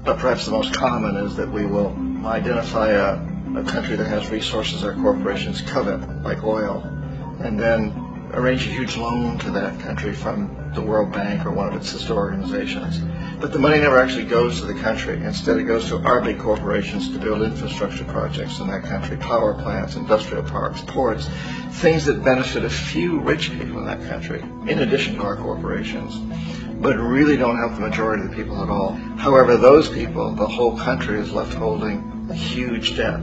But perhaps the most common is that we will identify a country that has resources our corporations covet, like oil, and then arrange a huge loan to that country from the World Bank or one of its sister organizations. But the money never actually goes to the country. Instead, it goes to our big corporations to build infrastructure projects in that country, power plants, industrial parks, ports, things that benefit a few rich people in that country, in addition to our corporations, but really don't help the majority of the people at all. However, those people, the whole country is left holding a huge debt.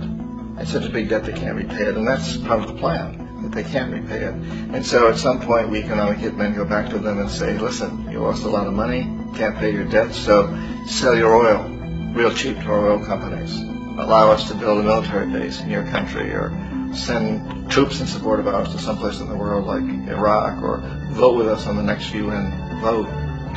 It's such a big debt they can't repay it, and that's part of the plan, that they can't repay it. And so at some point, we economic hitmen go back to them and say, listen, you lost a lot of money, can't pay your debt, so sell your oil real cheap to our oil companies. Allow us to build a military base in your country, or send troops in support of ours to someplace in the world like Iraq, or vote with us on the next UN vote,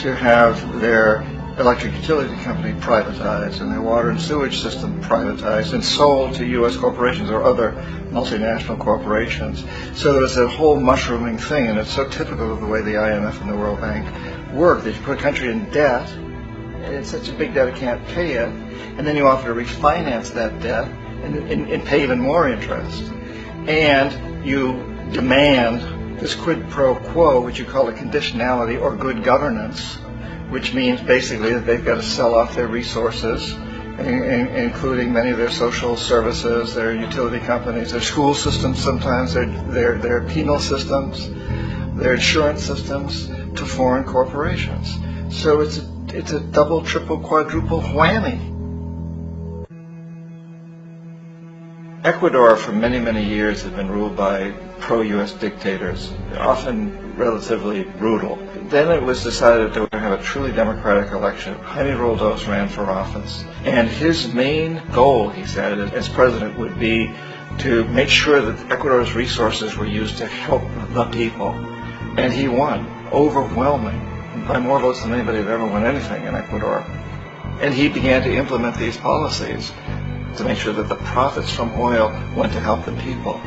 to have their electric utility company privatized and their water and sewage system privatized and sold to U.S. corporations or other multinational corporations. So there's a whole mushrooming thing, and it's so typical of the way the IMF and the World Bank work, that you put a country in debt, and it's such a big debt it can't pay it, and then you offer to refinance that debt and pay even more interest. And you demand this quid pro quo, which you call a conditionality or good governance, which means basically that they've got to sell off their resources, including many of their social services, their utility companies, their school systems sometimes, their penal systems, their insurance systems, to foreign corporations. So it's a double, triple, quadruple whammy. Ecuador for many, many years had been ruled by pro-U.S. dictators, often relatively brutal. Then it was decided that they were going to have a truly democratic election. Jaime Roldos ran for office, and his main goal, he said, as president, would be to make sure that Ecuador's resources were used to help the people. And he won, overwhelming, by more votes than anybody had ever won anything in Ecuador. And he began to implement these policies to make sure that the profits from oil went to help the people.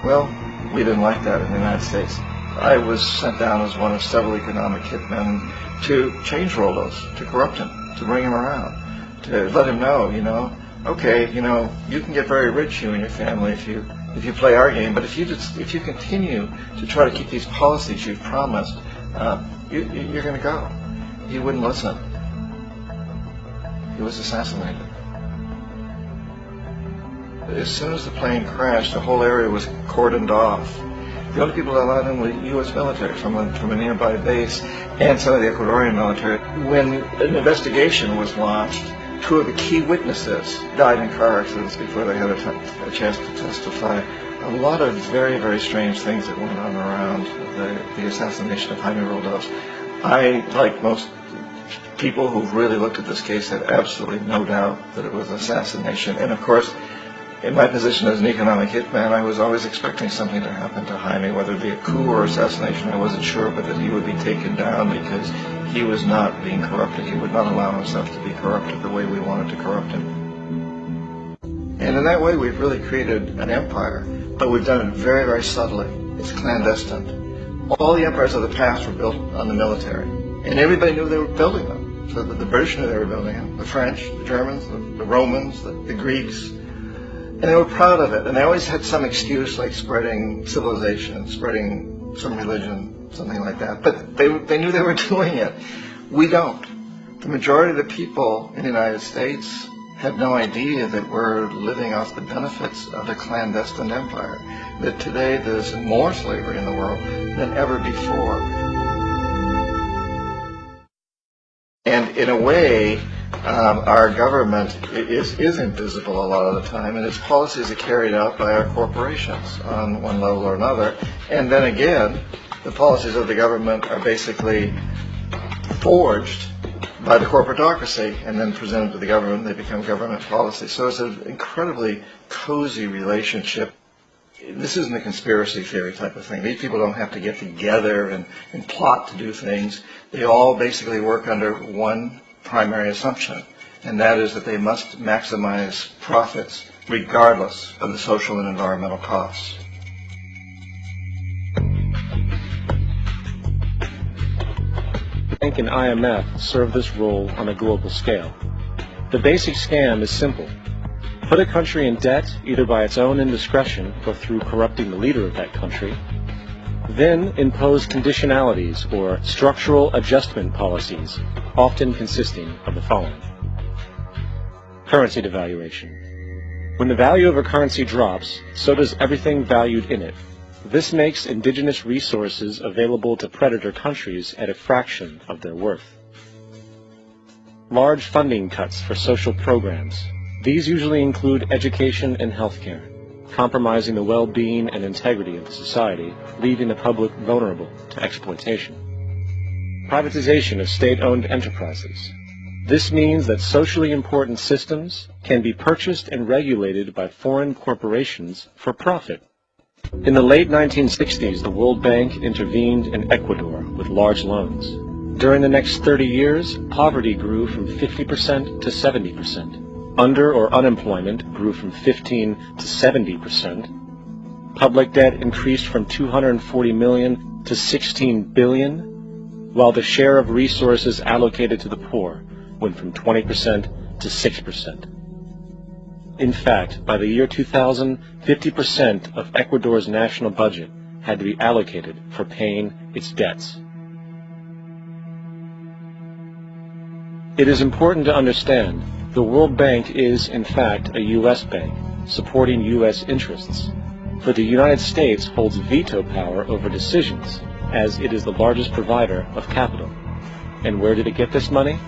Well, we didn't like that in the United States. I was sent down as one of several economic hitmen to change Roldos, to corrupt him, to bring him around, to let him know, okay, you can get very rich, you and your family, if you play our game, but if you continue to try to keep these policies you've promised, you're going to go. He wouldn't listen. He was assassinated. As soon as the plane crashed, the whole area was cordoned off. The only people that allowed in were the U.S. military from a nearby base and some of the Ecuadorian military. When an investigation was launched, two of the key witnesses died in car accidents before they had a chance to testify. A lot of very, very strange things that went on around the assassination of Jaime Roldos. I, like most people who've really looked at this case, had absolutely no doubt that it was assassination. And of course, in my position as an economic hitman, I was always expecting something to happen to Jaime, whether it be a coup or assassination, I wasn't sure, but that he would be taken down because he was not being corrupted. He would not allow himself to be corrupted the way we wanted to corrupt him. And in that way, we've really created an empire, but we've done it very, very subtly. It's clandestine. All the empires of the past were built on the military, and everybody knew they were building them. So the British knew they were building them, the French, the Germans, the Romans, the Greeks. And they were proud of it, and they always had some excuse, like spreading civilization, spreading some religion, something like that. But they knew they were doing it. We don't. The majority of the people in the United States had no idea that we're living off the benefits of a clandestine empire, that today there's more slavery in the world than ever before. And in a way, our government is invisible a lot of the time, and its policies are carried out by our corporations on one level or another. And then again, the policies of the government are basically forged by the corporatocracy and then presented to the government. They become government policies. So it's an incredibly cozy relationship. This isn't a conspiracy theory type of thing. These people don't have to get together and plot to do things. They all basically work under one primary assumption, and that is that they must maximize profits regardless of the social and environmental costs. The bank and IMF serve this role on a global scale. The basic scam is simple. Put a country in debt either by its own indiscretion or through corrupting the leader of that country. Then impose conditionalities or structural adjustment policies, often consisting of the following. Currency devaluation. When the value of a currency drops, so does everything valued in it. This makes indigenous resources available to predator countries at a fraction of their worth. Large funding cuts for social programs. These usually include education and healthcare, compromising the well-being and integrity of the society, leaving the public vulnerable to exploitation. Privatization of state-owned enterprises. This means that socially important systems can be purchased and regulated by foreign corporations for profit. In the late 1960s, the World Bank intervened in Ecuador with large loans. During the next 30 years, poverty grew from 50% to 70%. Under or unemployment grew from 15 to 70%. Public debt increased from 240 million to 16 billion, while the share of resources allocated to the poor went from 20% to 6%. In fact, by the year 2000, 50% of Ecuador's national budget had to be allocated for paying its debts. It is important to understand the World Bank is, in fact, a U.S. bank, supporting U.S. interests. For the United States holds veto power over decisions, as it is the largest provider of capital. And where did it get this money?